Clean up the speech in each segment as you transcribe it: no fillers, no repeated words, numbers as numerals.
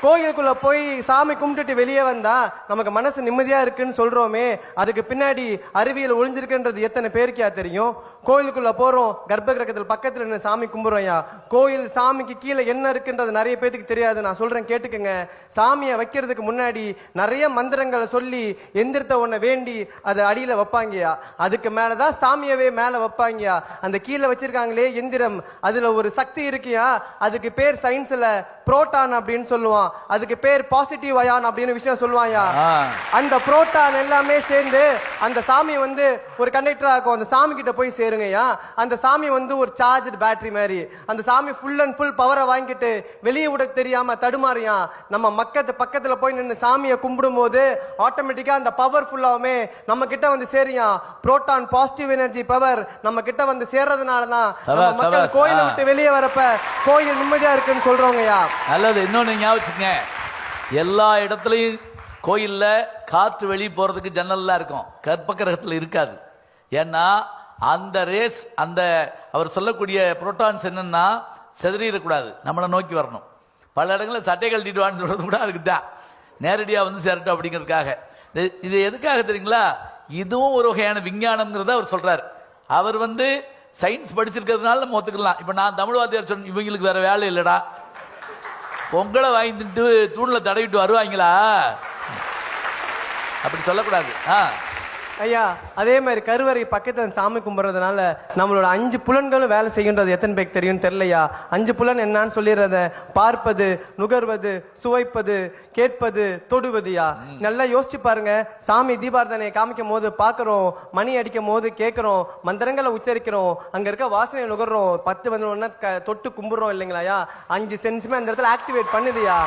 கோயிலுக்குள்ள போய் சாமி கும்பிட்டுட்டு வெளியே வந்தா நமக்கு மனசு நிம்மதியா இருக்குன்னு சொல்றோமே, அதுக்கு பின்னாடி அறிவியல் ஒளிஞ்சிருக்குன்றது எத்தனை பேருக்கா தெரியும்? கோயிலுக்குள்ள போறோம், கர்ப்ப கிரகத்தில் பக்கத்துல நின்று சாமி கும்பிடுறோம்யா. கோயில் சாமிக்கு கீழே என்ன இருக்குன்றது நிறைய பேருக்கு தெரியாது. நான் சொல்றேன் கேட்டுக்கங்க. சாமியை வைக்கிறதுக்கு முன்னாடி நிறைய மந்திரங்களை சொல்லி எந்திரத்தை ஒன்ன வேண்டி அதை அடியில வைப்பாங்கயா. அதுக்கு மேலதான் சாமியவே மேல வைப்பாங்கயா. அந்த கீழே வச்சிருக்காங்களே எந்திரம், அதுல ஒரு சக்தி இருக்கியா. அதுக்கு பேர் சயின்ஸ்ல புரோட்டான் அப்படின்னு சொல்லுவான். அதுக்கு பேர் பாசிட்டிவ் அயான் அப்படின்னு விஷயம் சொல்லுவாயா. அந்த புரோட்டான் எல்லாமே சேர்ந்து அந்த சாமி வந்து ஒரு கண்டக்டரா இருக்கும். அந்த சாமி கிட்ட போய் சேருங்கய்யா. அந்த சாமி வந்து ஒரு சார்ஜ் பேட்டரி மாதிரி. அந்த சாமி ஃபுல் அண்ட் ஃபுல் பவரை வாங்கிட்டு வெளியே விட தெரியாம தடுமாறியா. நம்ம பக்கத்துல போய் நின்று சாமியை கும்பிடும் போது ஆட்டோமேட்டிக்கா அந்த பவர் ஃபுல்லாவுமே நம்ம கிட்ட வந்து சேரியா. புரோட்டான் பாசிட்டிவ் எனர்ஜி பவர் நம்ம கிட்ட வந்து சேர்றதுனாலதான் மக்கள் கோயிலை விட்டு வெளியே வரப்ப கோயில் நிம்மதியா இருக்குன்னு சொல்றோங்கய்யா. நல்லது. இன்னொன்னு ஞாபகம், எல்லா இடத்துலையும் கோயில்ல காற்று வெளியே போறதுக்கு ஜன்னல்லாம் இருக்கும், கர்ப்ப கிரகத்தில் இருக்காது. ஏன்னா அந்த ரேஸ், அந்த அவர் சொல்லக்கூடிய புரோட்டான்ஸ் என்னன்னா செதறிடக்கூடாது, நம்மளை நோக்கி வரணும். பல இடங்களில் சட்டை கழட்டிட்டு வான்னு சொல்றது கூட அதுக்கு தான், நேரடியாக வந்து சேரட்டும் அப்படிங்கிறதுக்காக. இது எதுக்காக தெரியுங்களா? இதுவும் ஒரு வகையான விஞ்ஞானம்ங்கிறத அவர் சொல்றாரு. அவர் வந்து சயின்ஸ் படிச்சிருக்கிறதுனால நம்ம ஒத்துக்கலாம். இப்போ நான் தமிழ் வாத்தியார் சொன்ன இவங்களுக்கு வேற வேலை இல்லைடா, பொங்கலை வாங்கிட்டு தூணில் தடவிட்டு வருவாங்களா, அப்படி சொல்லக்கூடாது. ஐயா, அதே மாதிரி கருவறை பக்கத்தில் சாமி கும்பிட்றதுனால நம்மளோட 5 புலன்களும் வேலை செய்கின்றது எத்தனை பேருக்கு தெரியும் தெரியலையா? 5 புலன் என்னன்னு சொல்லிடுறத: பார்ப்பது, நுகர்வது, சுவைப்பது, கேட்பது, தொடுவதுயா. நல்லா யோசிச்சு பாருங்க. சாமி தீபாரதனையை காமிக்கும் போது பாக்குறோம், மணி அடிக்கும் போது கேட்கிறோம், மந்திரங்களை உச்சரிக்கிறோம், அங்க இருக்க வாசனை நுகர்றோம், 10 வந்து தொட்டு கும்பிடுறோம் இல்லைங்களாயா. 5 சென்ஸுமே அந்த இடத்துல ஆக்டிவேட் பண்ணுதுயா.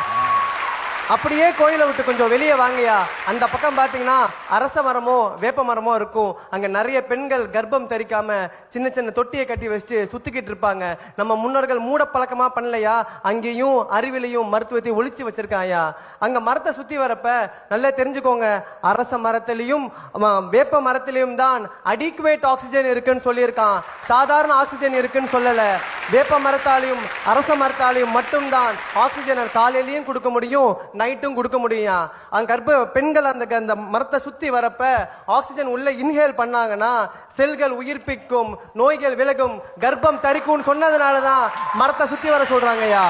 அப்படியே கோயிலை விட்டு கொஞ்சம் வெளியே வாங்கயா. அந்த பக்கம் பாத்தீங்கன்னா அரச மரமோ வேப்ப மரமோ இருக்கும். அங்க நிறைய பெண்கள் கர்ப்பம் தரிக்காம சின்ன சின்ன தொட்டியை கட்டி வச்சுட்டு சுத்திக்கிட்டு இருப்பாங்க. நம்ம முன்னோர்கள் மூட பழக்கமா பண்ணலையா, அங்கேயும் அறிவிலையும் மருத்துவத்தை ஒழிச்சு வச்சிருக்காயா. அங்க மரத்தை சுத்தி வரப்ப நல்லா தெரிஞ்சுக்கோங்க, அரச மரத்திலையும் வேப்ப மரத்திலையும் தான் அடிக்குவேட் ஆக்சிஜன் இருக்குன்னு சொல்லியிருக்கான். சாதாரண ஆக்சிஜன் இருக்குன்னு சொல்லல. வேப்ப மரத்தாலையும் அரச மரத்தாலையும் மட்டும்தான் ஆக்சிஜனை காலையிலையும் கொடுக்க முடியும், நைட்டும் கொடுக்க முடியும். அங்க கர்ப்ப பெண்கள் அந்த மரத்தை சுத்தி வரப்ப ஆக்சிஜன் உள்ள இன்ஹேல் பண்ணாங்கன்னா செல்கள் உயிர்ப்பிக்கும், நோய்கள் விலகும், கர்ப்பம் தரிக்கும் சொன்னதுனாலதான் மரத்தை சுத்தி வர சொல்றாங்கய்யா.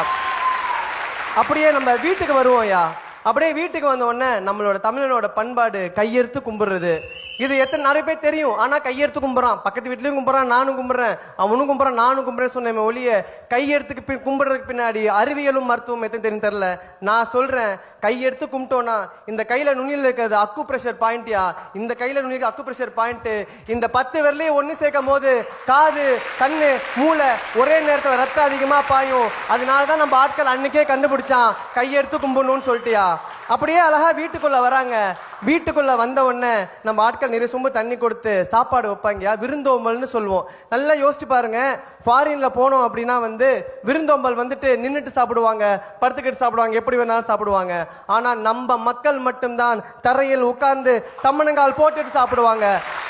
அப்படியே நம்ம வீட்டுக்கு வருவோம்யா. அப்படியே வீட்டுக்கு வந்த உடனே நம்மளோட தமிழனோட பண்பாடு கையெடுத்து கும்பிடுறது. இது எத்தனை நிறைய பேர் தெரியும். ஆனா கையெடுத்து கும்பிட்றான், பக்கத்து வீட்லயும் கும்பிட்றான், நானும் கும்பிட்றேன், அவனும் கும்பிட்றான், நானும் கும்பிட்றேன் சொன்னேன் ஒழிய கையெடுத்துக்கு கும்பிடுறதுக்கு பின்னாடி அறிவியலும் மருத்துவம் எத்தனை தெரியும் தெரியல. நான் சொல்றேன், கையெடுத்து கும்பிட்டோம்னா இந்த கையில நுனியில் இருக்கிறது அக்கு பிரஷர் பாயிண்ட்யா. இந்த கையில நுனிக்கு அக்கு பிரஷர் பாயிண்ட். இந்த 10 விரலையும் ஒன்னு சேர்க்கும் போது காது, கண்ணு, மூளை ஒரே நேரத்தில் ரத்தம் அதிகமா பாயும். அதனாலதான் நம்ம ஆட்கள் அன்னைக்கே கண்டுபிடிச்சான் கையெடுத்து கும்பிடணும்னு சொல்லிட்டியா. அப்படியே அழகா வீட்டுக்குள்ள வராங்க. வீட்டுக்குள்ள வந்த உடனே நம்ம ஆட்கள் நிறைய சொம்பு தண்ணி கொடுத்து சாப்பாடு வைப்பாங்க, விருந்தோம்பல்னு சொல்லுவோம். நல்லா யோசிச்சு பாருங்க. ஃபாரின்ல போனோம் அப்படின்னா வந்து விருந்தோம்பல் வந்துட்டு நின்றுட்டு சாப்பிடுவாங்க, படுத்துக்கிட்டு சாப்பிடுவாங்க, எப்படி வேணாலும் சாப்பிடுவாங்க. ஆனா நம்ம மக்கள் மட்டும்தான் தரையில் உட்கார்ந்து சம்மணங்கால் போட்டுட்டு சாப்பிடுவாங்க.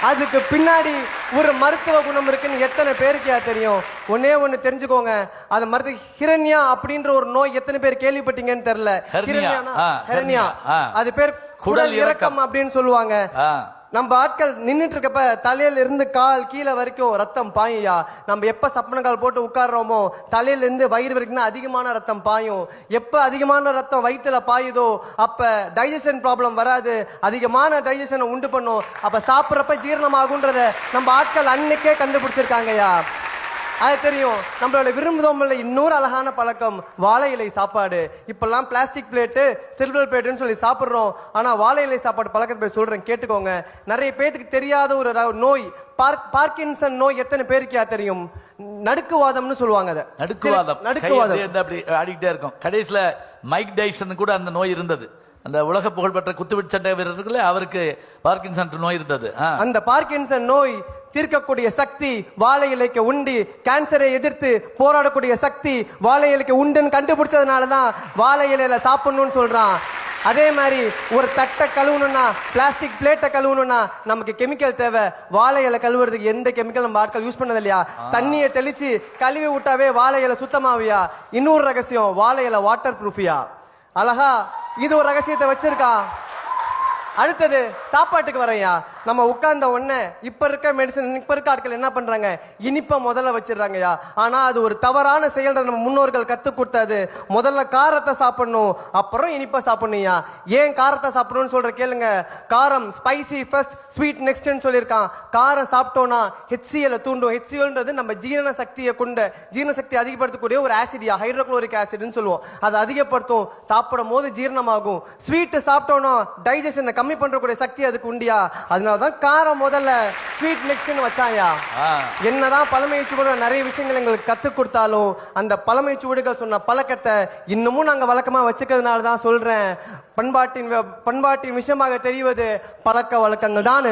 அதுக்கு பின்னாடி ஒரு மருத்துவ குணம் இருக்குன்னு எத்தனை பேருக்கே தெரியும்? ஒன்னே ஒண்ணு தெரிஞ்சுக்கோங்க, அந்த மருத்துவ ஹிரண்யா அப்படின்ற ஒரு நோய் எத்தனை பேர் கேள்விப்பட்டீங்கன்னு தெரியல. ஹிரண்யா, அது பேர் குடல் இறக்கம் அப்படின்னு சொல்லுவாங்க. நம்ம ஆட்கள் நின்றுட்டு இருக்கப்ப தலையில இருந்து கால் கீழே வரைக்கும் ரத்தம் பாயா. நம்ம எப்ப சப்பனங்கால் போட்டு உட்கார்றோமோ தலையில இருந்து வயிறு வரைக்கும் தான் அதிகமான ரத்தம் பாயும். எப்ப அதிகமான ரத்தம் வயிற்றுல பாயுதோ அப்ப டைஜஷன் ப்ராப்ளம் வராது, அதிகமான டைஜஷனை உண்டு பண்ணும். அப்ப சாப்பிட்றப்ப ஜீரணமாகுன்றத நம்ம ஆட்கள் அன்னைக்கே கண்டுபிடிச்சிருக்காங்கயா. அது தெரியும். நம்மளோட விரும்புதோம்பல்ல இன்னொரு அழகான பழக்கம் வாழை இலை சாப்பாடு. இப்பெல்லாம் பிளாஸ்டிக் பிளேட்டு, சில்வர் பிளேட்டுன்னு சொல்லி சாப்பிடுறோம். ஆனா வாழை இலை சாப்பாடு பழக்கத்தை சொல்றேன் கேட்டுக்கோங்க. நிறைய பேருக்கு தெரியாத ஒரு நோய் பார்க்கின்சன் நோய் எத்தனை பேருக்கு தெரியும்? நடுக்குவாதம்னு சொல்லுவாங்க. அதை நடுக்குவாதம் அப்படி ஆடிக்கிட்டே இருக்கும். கடைசியில மைக் டைசன் கூட அந்த நோய் இருந்தது. அந்த உலக புகழ்பெற்ற குத்துவிட்டு சண்டை வீரர்களே அவருக்கு பார்க்கின்சன் நோய் இருந்தது. அந்த பார்க்கின்சன் நோய் தீர்க்கக்கூடிய சக்தி வாழை இலைக்கு உண்டு. கேன்சரை எதிர்த்து போராடக்கூடிய சக்தி வாழை இலைக்கு உண்டுன்னு கண்டுபிடிச்சதுனாலதான் வாழை இலையில சாப்பிடணும்னு சொல்றான். அதே மாதிரி ஒரு தட்டை கழுவணும்னா, பிளாஸ்டிக் பிளேட்டை கழுவணும்னா நமக்கு கெமிக்கல் தேவை. வாழை இலை கழுவுறதுக்கு எந்த கெமிக்கல் நம்ம ஆட்கள் யூஸ் பண்ணது இல்லையா. தண்ணியை தெளிச்சு கழுவி விட்டாவே வாழை இலை சுத்தமாவியா. இன்னொரு ரகசியம், வாழை இலை வாட்டர் ப்ரூஃபியா. அழகா இது ஒரு ரகசியத்தை வச்சிருக்கா. அடுத்தது சாப்பாட்டுக்கு வரையா. நம்ம உட்கார்ந்த உடனே இப்ப இருக்க மெடிசன், இப்ப இருக்க ஆட்கள் என்ன பண்றாங்க, இனிப்ப முதல்ல வச்சிடறாங்கயா. ஆனா அது ஒரு தவறான செயல். நம்ம முன்னோர்கள் கத்து கொடுத்தது முதல்ல காரத்தை சாப்பிடணும், அப்புறம் இனிப்ப சாப்பிடணும்யா. ஏன் காரத்தை சாப்பிடணும்னு சொல்ற கேளுங்க. காரம் ஸ்பைசி ஃபர்ஸ்ட் ஸ்வீட் நெக்ஸ்ட்னு சொல்லியிருக்கான். காரம் சாப்பிட்டோம்னா HCl தூண்டும். HClன்றது நம்ம ஜீரண சக்தியை கொண்ட, ஜீரண சக்தி அதிகப்படுத்தக்கூடிய ஒரு ஆசிடியா, ஹைட்ரோகுளோரிக் ஆசிட்னு சொல்லுவோம். அதை அதிகப்படுத்தும். சாப்பிடும் போது ஜீரணமாகும். ஸ்வீட் சாப்பிட்டோம்னா டைஜஷனை கம்மி பண்றக்கூடிய சக்தி அதுக்கு உண்டியா. அதனாலதான் காரம் முதல்ல ஸ்வீட் நெக்ஸ்ட்னு வச்சாயா. என்னதான் பழமை சுவடுகள் நிறைய விஷயங்கள் எங்களுக்கு கத்து கொடுத்தாலும் அந்த பழமை சுவடுகள் சொன்ன பழக்கத்தை இன்னமும் நாங்க வழக்கமா வச்சுக்கிறதுனால தான் சொல்றேன், பண்பாட்டின் விஷயமாக தெரிவது பழக்க வழக்கங்கள் தான்.